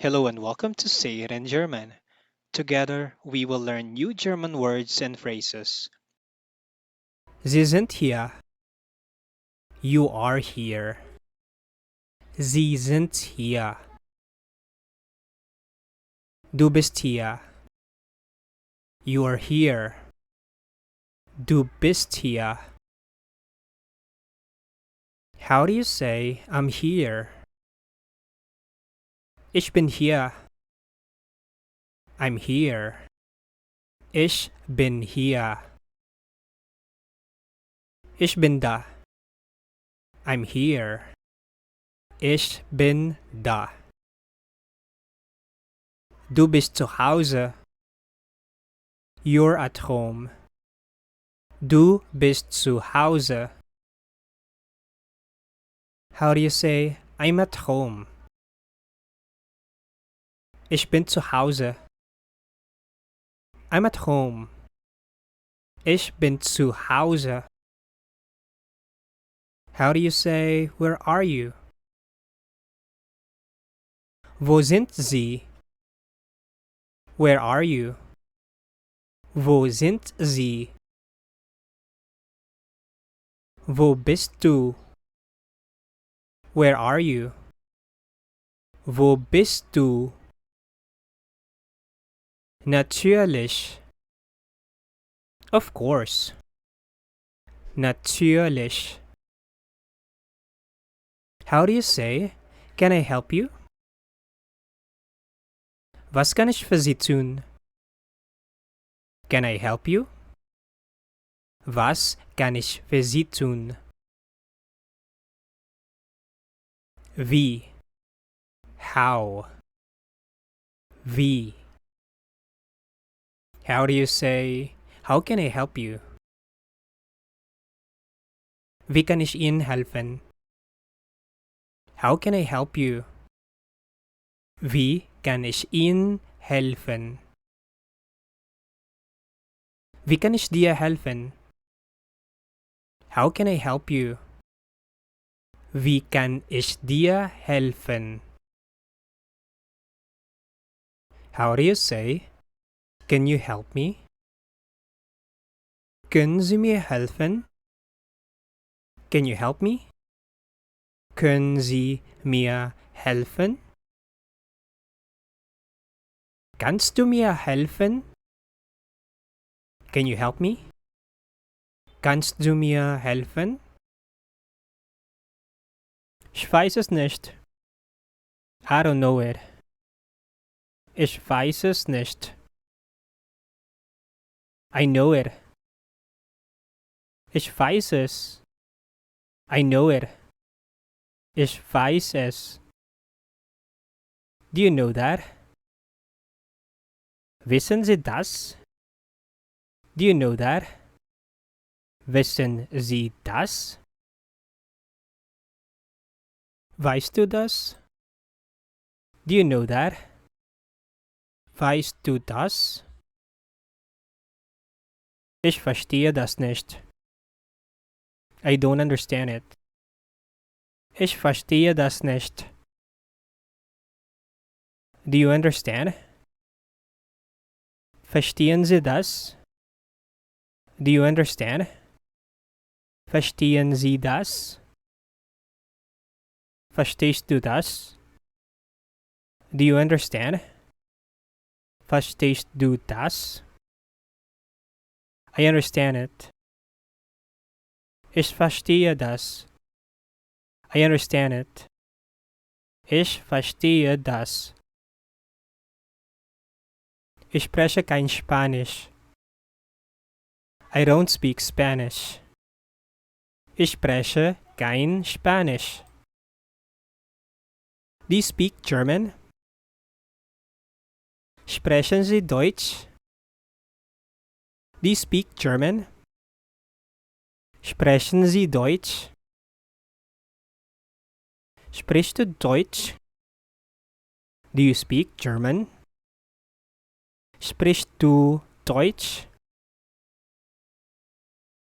Hello and welcome to Say It in German. Together, we will learn new German words and phrases. Sie sind hier. You are here. Sie sind hier. Du bist hier. You are here. Du bist hier. How do you say I'm here? Ich bin hier. I'm here. Ich bin hier. Ich bin da. I'm here. Ich bin da. Du bist zu Hause. You're at home. Du bist zu Hause. How do you say I'm at home? Ich bin zu Hause. I'm at home. Ich bin zu Hause. How do you say where are you? Wo sind Sie? Where are you? Wo sind Sie? Wo bist du? Where are you? Wo bist du? Natürlich. Of course. Natürlich. How do you say, can I help you? Was kann ich für Sie tun? Can I help you? Was kann ich für Sie tun? Wie? How? Wie? How do you say, how can I help you? Wie kann ich Ihnen helfen? How can I help you? Wie kann ich Ihnen helfen? Wie kann ich dir helfen? How can I help you? Wie kann ich dir helfen? How do you say, can you help me? Können Sie mir helfen? Can you help me? Können Sie mir helfen? Kannst du mir helfen? Can you help me? Kannst du mir helfen? Ich weiß es nicht. I don't know it. Ich weiß es nicht. I know it. Ich weiß es. I know it. Ich weiß es. Do you know that? Wissen Sie das? Do you know that? Wissen Sie das? Weißt du das? Do you know that? Weißt du das? Ich verstehe das nicht. I don't understand it. Ich verstehe das nicht. Do you understand? Verstehen Sie das? Do you understand? Verstehen Sie das? Verstehst du das? Do you understand? Verstehst du das? I understand it. Ich verstehe das. I understand it. Ich verstehe das. Ich spreche kein Spanisch. I don't speak Spanish. Ich spreche kein Spanisch. Do you speak German? Sprechen Sie Deutsch? Do you speak German? Sprechen Sie Deutsch? Sprichst du Deutsch? Do you speak German? Sprichst du Deutsch?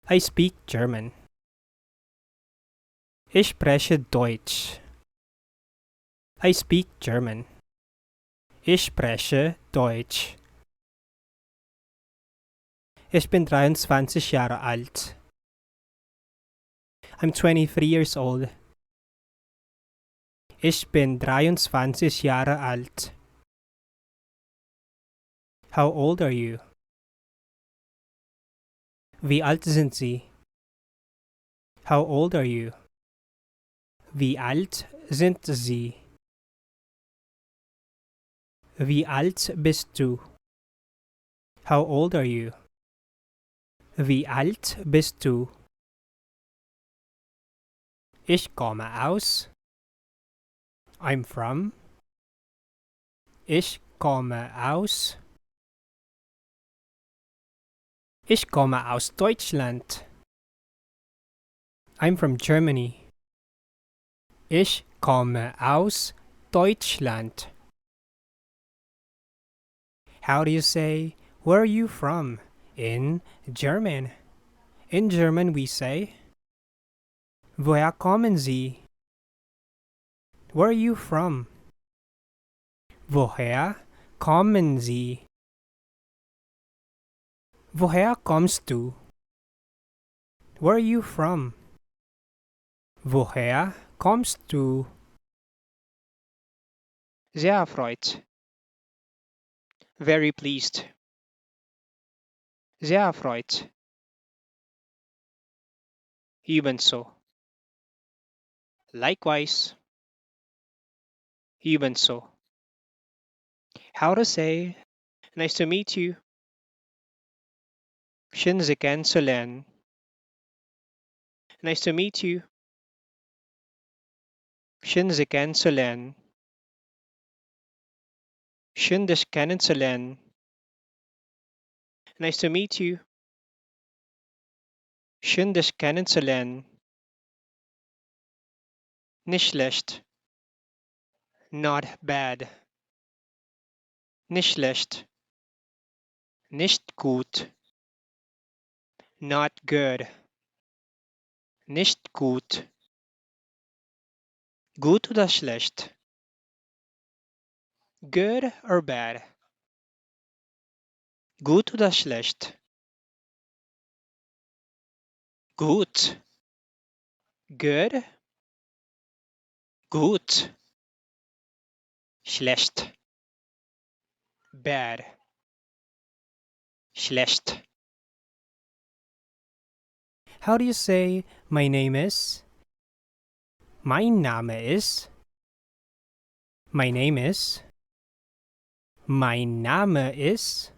I speak German. Ich spreche Deutsch. I speak German. Ich spreche Deutsch. Ich bin 23 Jahre alt. I'm 23 years old. Ich bin 23 Jahre alt. How old are you? Wie alt sind Sie? How old are you? Wie alt sind Sie? Wie alt bist du? How old are you? Wie alt bist du? Ich komme aus. I'm from. Ich komme aus. Ich komme aus Deutschland. I'm from Germany. Ich komme aus Deutschland. How do you say, where are you from? In German. In German we say, woher kommen Sie? Where are you from? Woher kommen Sie? Woher kommst du? Where are you from? Woher kommst du? Sehr erfreut. Very pleased. Sehr erfreut. Ebenso. Likewise. Ebenso. How to say, nice to meet you. Schön Sie kennenzulernen. Nice to meet you. Schön Sie kennenzulernen. Schön dich kennenzulernen. Nice to meet you. Schön dich kennenzulernen. Nicht schlecht. Not bad. Nicht schlecht. Nicht gut. Not good. Nicht gut. Gut oder schlecht? Good or bad? Gut oder schlecht? Gut. Good. Gut. Schlecht. Bad. Schlecht. How do you say, my name is? Mein Name ist. My name is. Mein Name ist.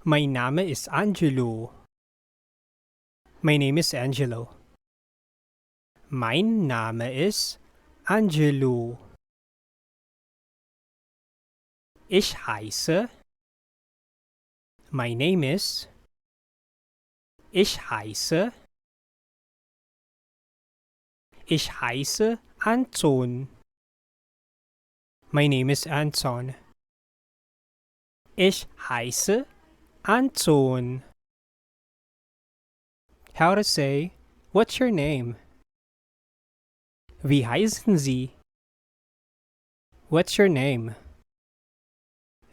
Mein Name ist Angelo. My name is Angelo. Mein Name ist Angelo. Ich heiße. My name is. Ich heiße. Ich heiße Anton. My name is Anton. Ich heiße Anton. How to say, what's your name? Wie heißen Sie? What's your name?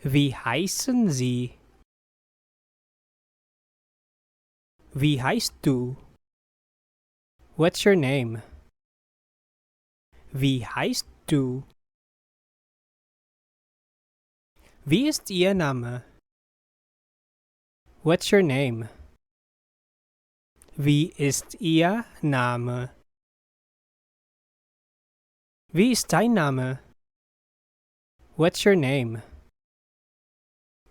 Wie heißen Sie? Wie heißt du? What's your name? Wie heißt du? Wie ist Ihr Name? What's your name? Wie ist Ihr Name? Wie ist dein Name? What's your name?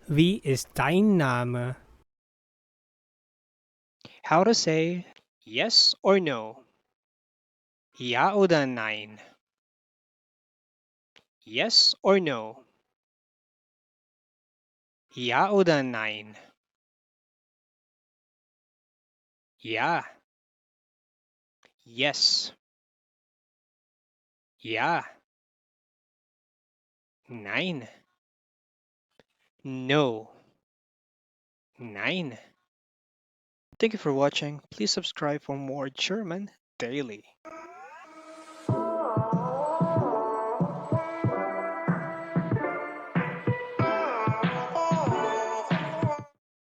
Wie ist dein Name? How to say yes or no? Ja oder nein? Yes or no? Ja oder nein? Ja. Yes. Ja. Nein. No. Nein. Thank you for watching. Please subscribe for more German daily.